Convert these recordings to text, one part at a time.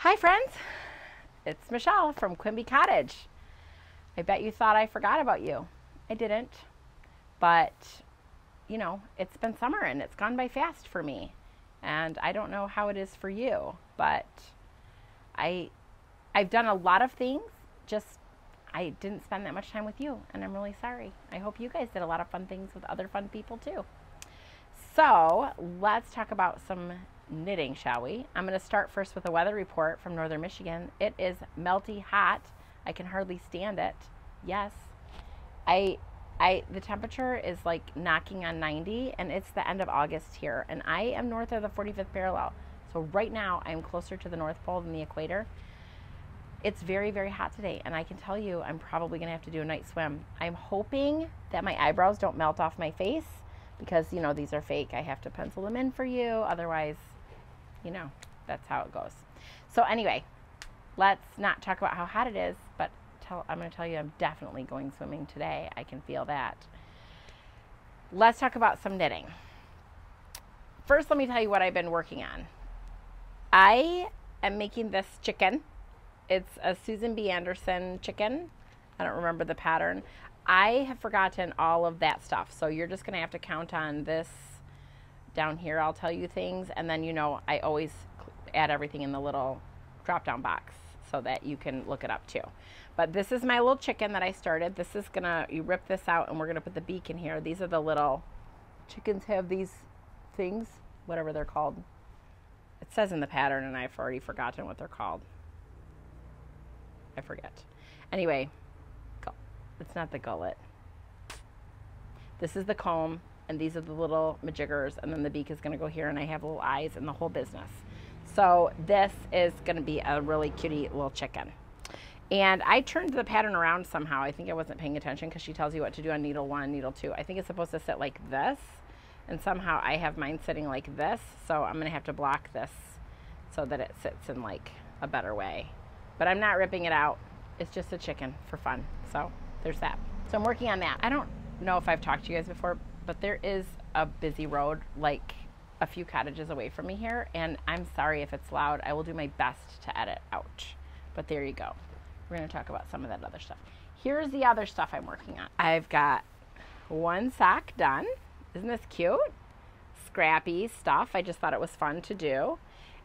Hi friends, it's Michelle from Quimby Cottage. I bet you thought I forgot about you. I didn't, but you know, it's been summer and it's gone by fast for me. And I don't know how it is for you, but I've done a lot of things, just I didn't spend that much time with you, and I'm really sorry. I hope you guys did a lot of fun things with other fun people too. So let's talk about some knitting, shall we? I'm going to start first with a weather report from northern Michigan. It is melty hot. I can hardly stand it. Yes. The temperature is like knocking on 90, and it's the end of August here, and I am north of the 45th parallel. So right now I'm closer to the North Pole than the equator. It's very, very hot today, and I can tell you I'm probably going to have to do a night swim. I'm hoping that my eyebrows don't melt off my face because, you know, these are fake. I have to pencil them in for you. Otherwise, you know, that's how it goes. So anyway, let's not talk about how hot it is, but I'm going to tell you I'm definitely going swimming today. I can feel that. Let's talk about some knitting. First, let me tell you what I've been working on. I am making this chicken. It's a Susan B. Anderson chicken. I don't remember the pattern. I have forgotten all of that stuff, so you're just going to have to count on this down here. I'll tell you things, and then, you know, I always add everything in the little drop-down box so that you can look it up too. But this is my little chicken that I started. This is gonna, you rip this out, and we're gonna put the beak in here. These are the little chickens have these things, whatever they're called. It says in the pattern, and I've already forgotten what they're called. I forget. Anyway, it's not the gullet. This is the comb, and these are the little majiggers, and then the beak is going to go here, and I have little eyes and the whole business. So this is going to be a really cutie little chicken. And I turned the pattern around somehow. I think I wasn't paying attention because she tells you what to do on needle 1, needle 2. I think it's supposed to sit like this, and somehow I have mine sitting like this, so I'm going to have to block this so that it sits in like a better way. But I'm not ripping it out. It's just a chicken for fun. So there's that. So I'm working on that. I don't know if I've talked to you guys before, but there is a busy road like a few cottages away from me here, and I'm sorry if it's loud. I will do my best to edit out. But there you go. We're going to talk about some of that other stuff. Here's the other stuff I'm working on. I've got one sock done. Isn't this cute? Scrappy stuff. I just thought it was fun to do.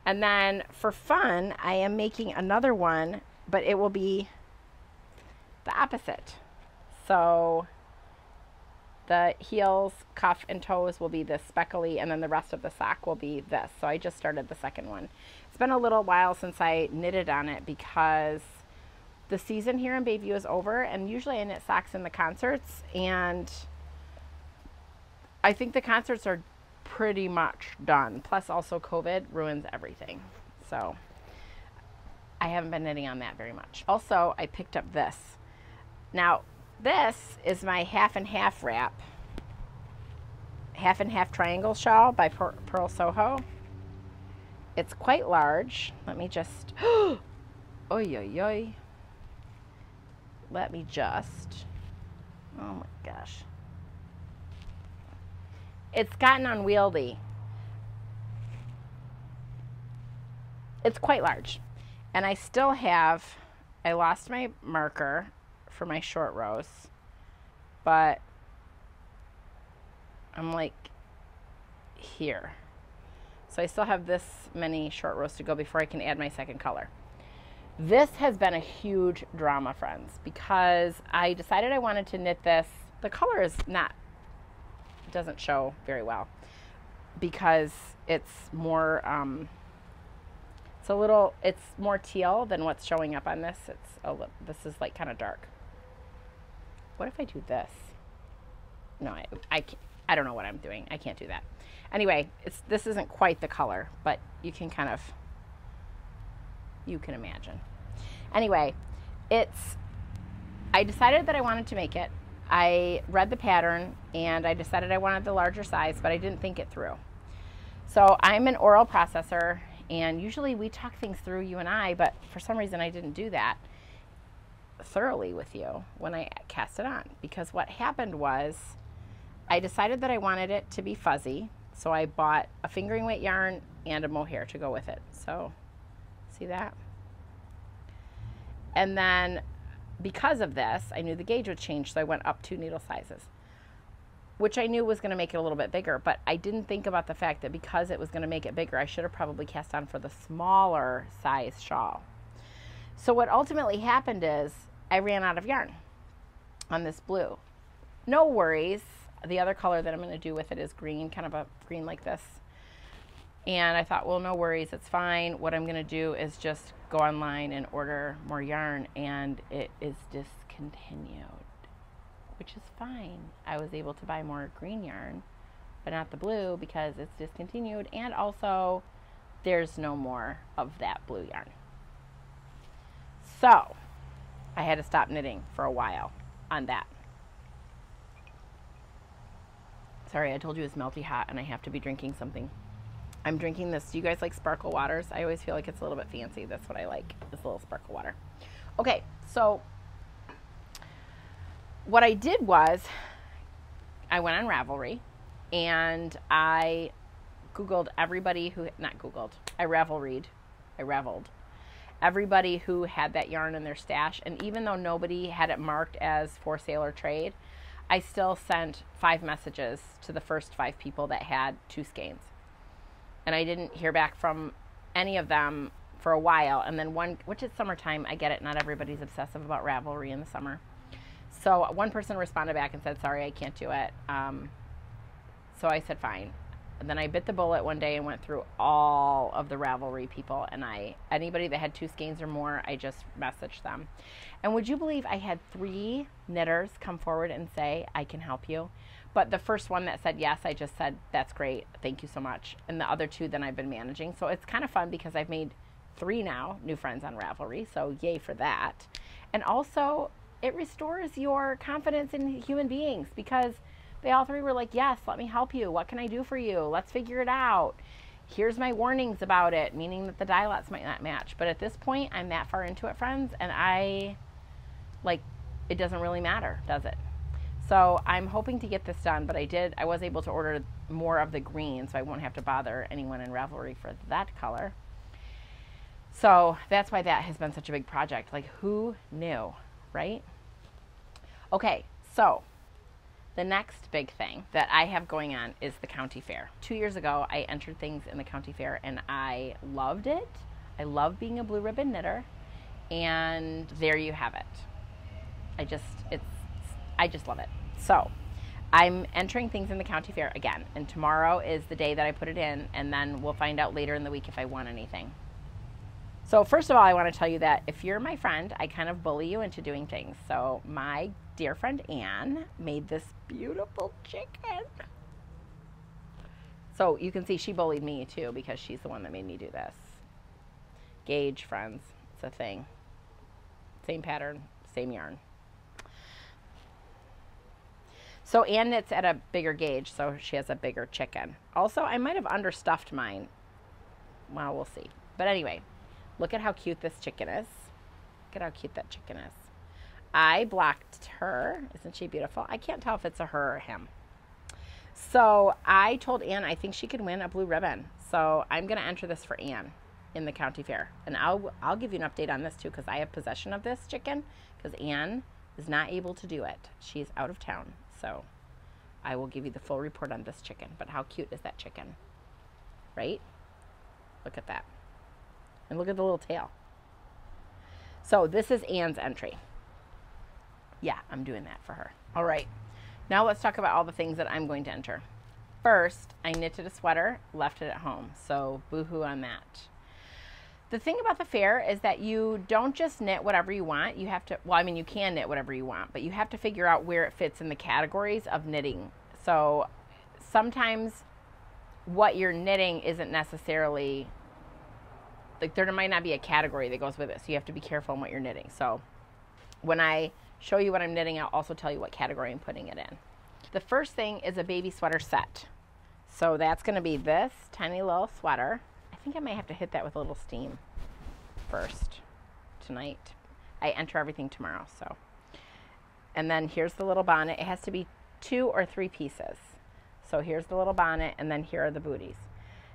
And then for fun, I am making another one, but it will be the opposite. So the heels, cuff, and toes will be this speckly, and then the rest of the sock will be this. So I just started the second one. It's been a little while since I knitted on it because the season here in Bayview is over, and usually I knit socks in the concerts, and I think the concerts are pretty much done. Plus also COVID ruins everything. So I haven't been knitting on that very much. Also, I picked up this. Now, this is my half and half wrap. Half and half triangle shawl by Pearl Soho. It's quite large. Let me just, oy, oy, oy. Let me just, oh my gosh. It's gotten unwieldy. It's quite large. And I still have, I lost my marker for my short rows, but I'm like here. So I still have this many short rows to go before I can add my second color. This has been a huge drama, friends, because I decided I wanted to knit this. The color is not, doesn't show very well because it's more it's more teal than what's showing up on this. This is like kind of dark. What if I do this? No, I can't. I don't know what I'm doing. I can't do that. Anyway, this isn't quite the color, but you can kind of, you can imagine. Anyway, I decided that I wanted to make it. I read the pattern and I decided I wanted the larger size, but I didn't think it through. So I'm an oral processor, and usually we talk things through, you and I, but for some reason I didn't do that thoroughly with you when I cast it on, because what happened was I decided that I wanted it to be fuzzy, so I bought a fingering weight yarn and a mohair to go with it. So see that? And then because of this, I knew the gauge would change, so I went up 2 needle sizes, which I knew was going to make it a little bit bigger, but I didn't think about the fact that because it was going to make it bigger, I should have probably cast on for the smaller size shawl. So what ultimately happened is I ran out of yarn on this blue. No worries. The other color that I'm going to do with it is green, kind of a green like this. And I thought, well, no worries, it's fine. What I'm going to do is just go online and order more yarn, and it is discontinued, which is fine. I was able to buy more green yarn, but not the blue because it's discontinued, and also there's no more of that blue yarn. So I had to stop knitting for a while on that. Sorry, I told you it's melty hot and I have to be drinking something. I'm drinking this. Do you guys like sparkle waters? I always feel like it's a little bit fancy. That's what I like, this little sparkle water. Okay, so what I did was I went on Ravelry and I Googled everybody who, not Googled, I raveled everybody who had that yarn in their stash. And even though nobody had it marked as for sale or trade, I still sent 5 messages to the first 5 people that had 2 skeins. And I didn't hear back from any of them for a while. And then one, which is summertime, I get it, not everybody's obsessive about Ravelry in the summer. So one person responded back and said, sorry, I can't do it. So I said, fine. And then I bit the bullet one day and went through all of the Ravelry people. And anybody that had 2 skeins or more, I just messaged them. And would you believe I had 3 knitters come forward and say, I can help you? But the first one that said yes, I just said, that's great, thank you so much. And the other 2 then I've been managing. So it's kind of fun because I've made 3 now, new friends on Ravelry. So yay for that. And also, it restores your confidence in human beings because they all 3 were like, yes, let me help you. What can I do for you? Let's figure it out. Here's my warnings about it, meaning that the dye lots might not match. But at this point, I'm that far into it, friends, and it doesn't really matter, does it? So I'm hoping to get this done, but I was able to order more of the green, so I won't have to bother anyone in Ravelry for that color. So that's why that has been such a big project. Like, who knew, right? Okay, so the next big thing that I have going on is the county fair. 2 years ago, I entered things in the county fair, and I loved it. I love being a blue ribbon knitter, and there you have it. I just love it. So I'm entering things in the county fair again, and tomorrow is the day that I put it in, and then we'll find out later in the week if I won anything. So first of all, I want to tell you that if you're my friend, I kind of bully you into doing things. So my dear friend Anne made this beautiful chicken. So you can see she bullied me too because she's the one that made me do this. Gauge, friends, it's a thing. Same pattern, same yarn. So Anne knits at a bigger gauge, so she has a bigger chicken. Also, I might have understuffed mine. Well, we'll see. But anyway, look at how cute this chicken is. Look at how cute that chicken is. I blocked her. Isn't she beautiful? I can't tell if it's a her or him. So I told Anne I think she could win a blue ribbon. So I'm going to enter this for Anne in the county fair. And I'll give you an update on this too because I have possession of this chicken because Anne is not able to do it. She's out of town. So I will give you the full report on this chicken. But how cute is that chicken? Right? Look at that. And look at the little tail. So this is Anne's entry. Yeah, I'm doing that for her. All right. Now let's talk about all the things that I'm going to enter. First, I knitted a sweater, left it at home. So boo-hoo on that. The thing about the fair is that you don't just knit whatever you want. You have to, well, I mean, you can knit whatever you want, but you have to figure out where it fits in the categories of knitting. So sometimes what you're knitting isn't necessarily, like there might not be a category that goes with it. So you have to be careful in what you're knitting. So when I show you what I'm knitting, I'll also tell you what category I'm putting it in. The first thing is a baby sweater set. So that's going to be this tiny little sweater. I think I might have to hit that with a little steam first tonight. I enter everything tomorrow, so. And then here's the little bonnet. It has to be 2 or 3 pieces. So here's the little bonnet, and then here are the booties.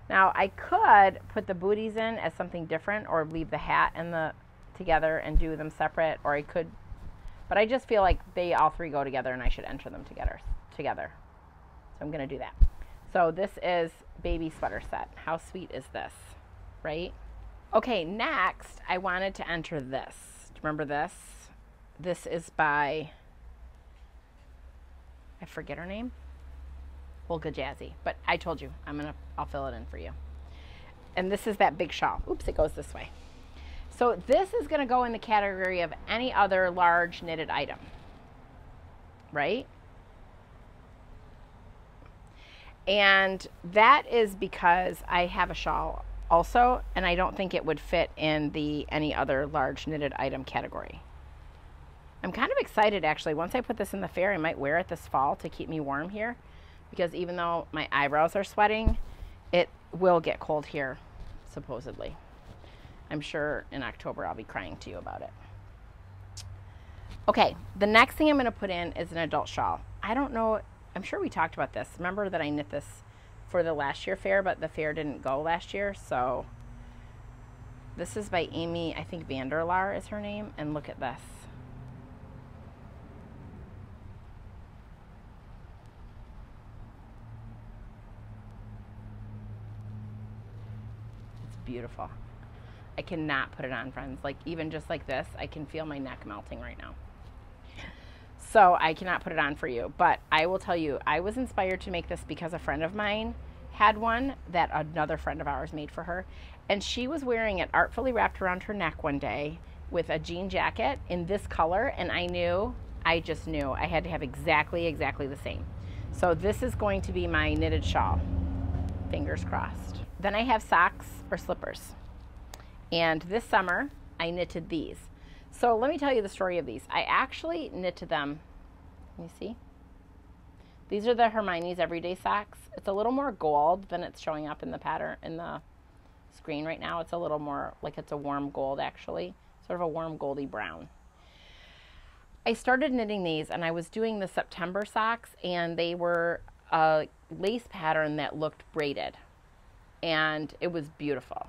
Now I could put the booties in as something different or leave the hat and the together and do them separate, or I could, but I just feel like they all three go together and I should enter them together. So I'm going to do that. So this is baby sweater set. How sweet is this, right? Okay, next I wanted to enter this. Do you remember this? This is by, I forget her name, Olga Jazzy, but I told you I'll fill it in for you. And this is that big shawl. Oops, it goes this way. So this is going to go in the category of any other large knitted item, right? And that is because I have a shawl also, and I don't think it would fit in the any other large knitted item category. I'm kind of excited actually. Once I put this in the fair, I might wear it this fall to keep me warm here, because even though my eyebrows are sweating, it will get cold here, supposedly. I'm sure in October I'll be crying to you about it. Okay, the next thing I'm going to put in is an adult shawl. I don't know, I'm sure we talked about this. Remember that I knit this for the last year fair, but the fair didn't go last year, so this is by Amy, I think Vanderlaar is her name, and look at this. It's beautiful. I cannot put it on, friends. Like, even just like this, I can feel my neck melting right now. So I cannot put it on for you, but I will tell you, I was inspired to make this because a friend of mine had one that another friend of ours made for her, and she was wearing it artfully wrapped around her neck one day with a jean jacket in this color, and I just knew I had to have exactly the same. So this is going to be my knitted shawl. Fingers crossed. Then I have socks or slippers. And this summer, I knitted these. So let me tell you the story of these. I actually knitted them, let me see. These are the Hermione's Everyday Socks. It's a little more gold than it's showing up in the pattern, in the screen right now. It's a little more, like it's a warm gold actually. Sort of a warm goldy brown. I started knitting these and I was doing the September socks, and they were a lace pattern that looked braided. And it was beautiful.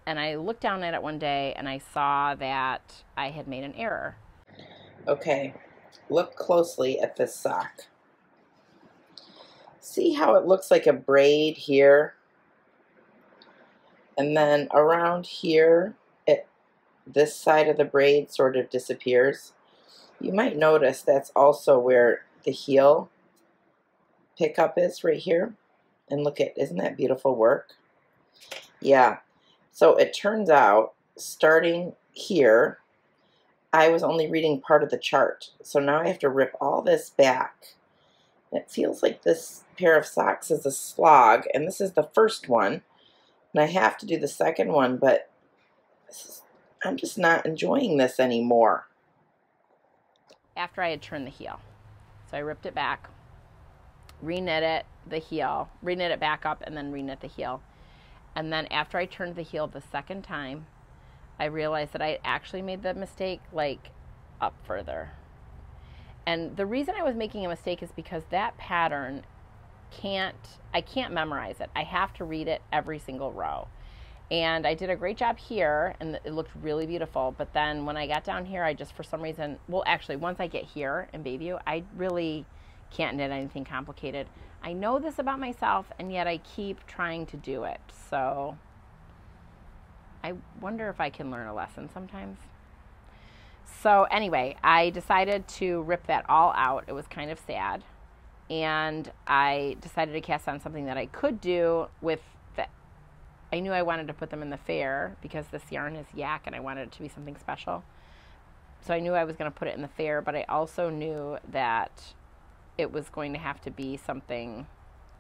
And I looked down at it one day and I saw that I had made an error. Okay, look closely at this sock. See how it looks like a braid here? And then around here, this side of the braid sort of disappears. You might notice that's also where the heel pickup is right here. And look at, isn't that beautiful work? Yeah. So it turns out, starting here, I was only reading part of the chart. So now I have to rip all this back. It feels like this pair of socks is a slog, and this is the first one. And I have to do the second one, but I'm just not enjoying this anymore. After I had turned the heel. So I ripped it back, re-knit it, the heel, re-knit it back up, and then re-knit the heel. And then after I turned the heel the second time, I realized that I actually made the mistake, like, up further. And the reason I was making a mistake is because that pattern I can't memorize it. I have to read it every single row. And I did a great job here, and it looked really beautiful. But then when I got down here, I just, for some reason, well, actually, once I get here in Bayview, I really can't knit anything complicated. I know this about myself, and yet I keep trying to do it. So I wonder if I can learn a lesson sometimes. So anyway, I decided to rip that all out. It was kind of sad. And I decided to cast on something that I could do with the, I knew I wanted to put them in the fair because this yarn is yak and I wanted it to be something special. So I knew I was going to put it in the fair, but I also knew that it was going to have to be something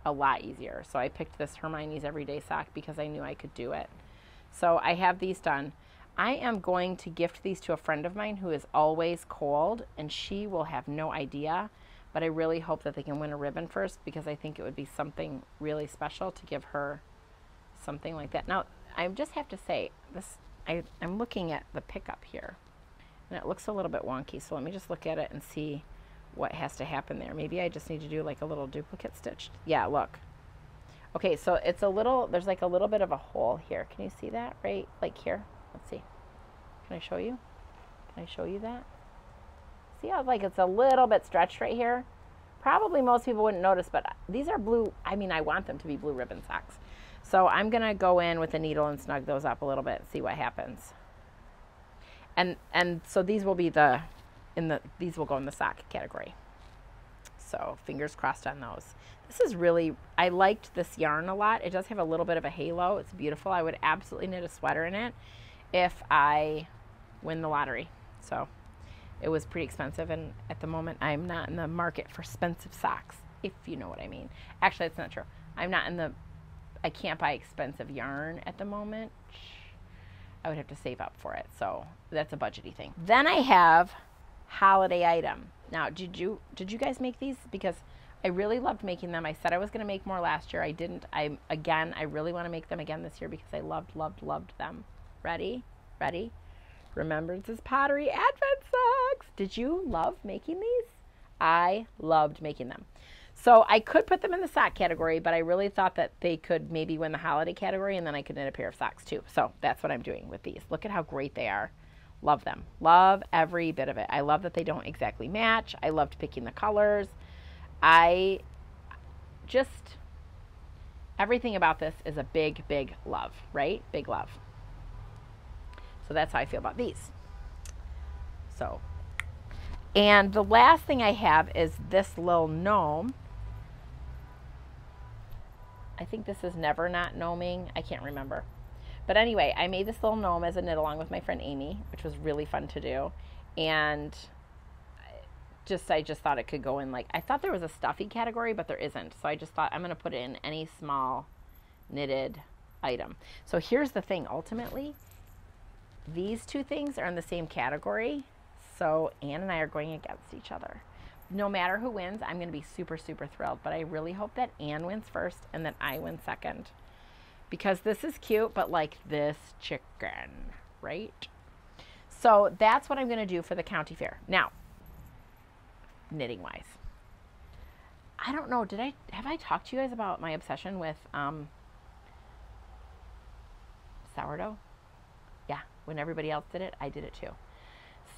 a lot easier. So I picked this Hermione's Everyday Sock because I knew I could do it. So I have these done. I am going to gift these to a friend of mine who is always cold, and she will have no idea, but I really hope that they can win a ribbon first, because I think it would be something really special to give her something like that. Now, I just have to say, this I'm looking at the pickup here, and it looks a little bit wonky, so let me just look at it and see what has to happen there. Maybe I just need to do like a little duplicate stitch. Yeah, look. Okay, so it's a little, there's like a little bit of a hole here. Can you see that right? Like here? Let's see. Can I show you? Can I show you that? See how like it's a little bit stretched right here? Probably most people wouldn't notice, but these are blue. I mean, I want them to be blue ribbon socks. So I'm going to go in with a needle and snug those up a little bit and see what happens. And so these will be these will go in the sock category. So fingers crossed on those. This is really, I liked this yarn a lot. It does have a little bit of a halo. It's beautiful. I would absolutely knit a sweater in it if I win the lottery. So it was pretty expensive, and at the moment I'm not in the market for expensive socks, if you know what I mean. Actually, it's not true. I can't buy expensive yarn at the moment. I would have to save up for it, so that's a budgety thing. Then I have holiday item. Now, did you guys make these? Because I really loved making them. I said I was going to make more last year. I didn't. I really want to make them again this year because I loved them. Ready? Remembrances Pottery Advent Socks. Did you love making these? I loved making them. So I could put them in the sock category, but I really thought that they could maybe win the holiday category, and then I could knit a pair of socks too. So that's what I'm doing with these. Look at how great they are. Love them. Love every bit of it. I love that they don't exactly match. I loved picking the colors. Everything about this is a big, big love, right? Big love. So that's how I feel about these. So, and the last thing I have is this little gnome. I think this is Never Not Gnoming. I can't remember. But anyway, I made this little gnome as a knit along with my friend Amy, which was really fun to do. And I just thought it could go in, like, I thought there was a stuffy category, but there isn't. So I just thought I'm going to put it in any small knitted item. So here's the thing, ultimately, these two things are in the same category. So Anne and I are going against each other. No matter who wins, I'm going to be super, super thrilled. But I really hope that Anne wins first and that I win second. Because this is cute, but like this chicken, right? So that's what I'm going to do for the county fair. Now, knitting wise, I don't know, have I talked to you guys about my obsession with sourdough? Yeah, when everybody else did it, I did it too.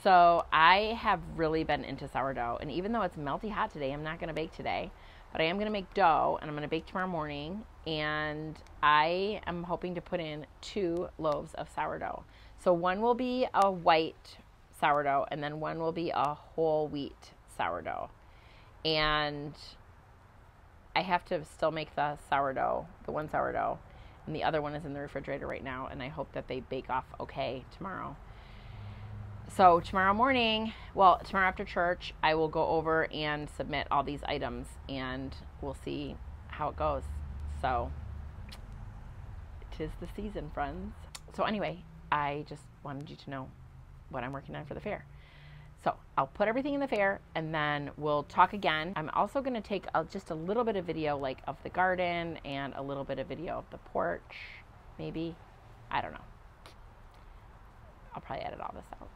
So I have really been into sourdough, and even though it's melty hot today, I'm not going to bake today, but I am going to make dough, and I'm going to bake tomorrow morning, and I am hoping to put in 2 loaves of sourdough. So one will be a white sourdough, and then one will be a whole wheat sourdough. And I have to still make the one sourdough, and the other one is in the refrigerator right now, and I hope that they bake off okay tomorrow. So tomorrow morning, well, tomorrow after church, I will go over and submit all these items, and we'll see how it goes. So 'tis the season, friends. So anyway, I just wanted you to know what I'm working on for the fair. So I'll put everything in the fair, and then we'll talk again. I'm also going to take just a little bit of video, like of the garden, and a little bit of video of the porch, maybe. I don't know. I'll probably edit all this out.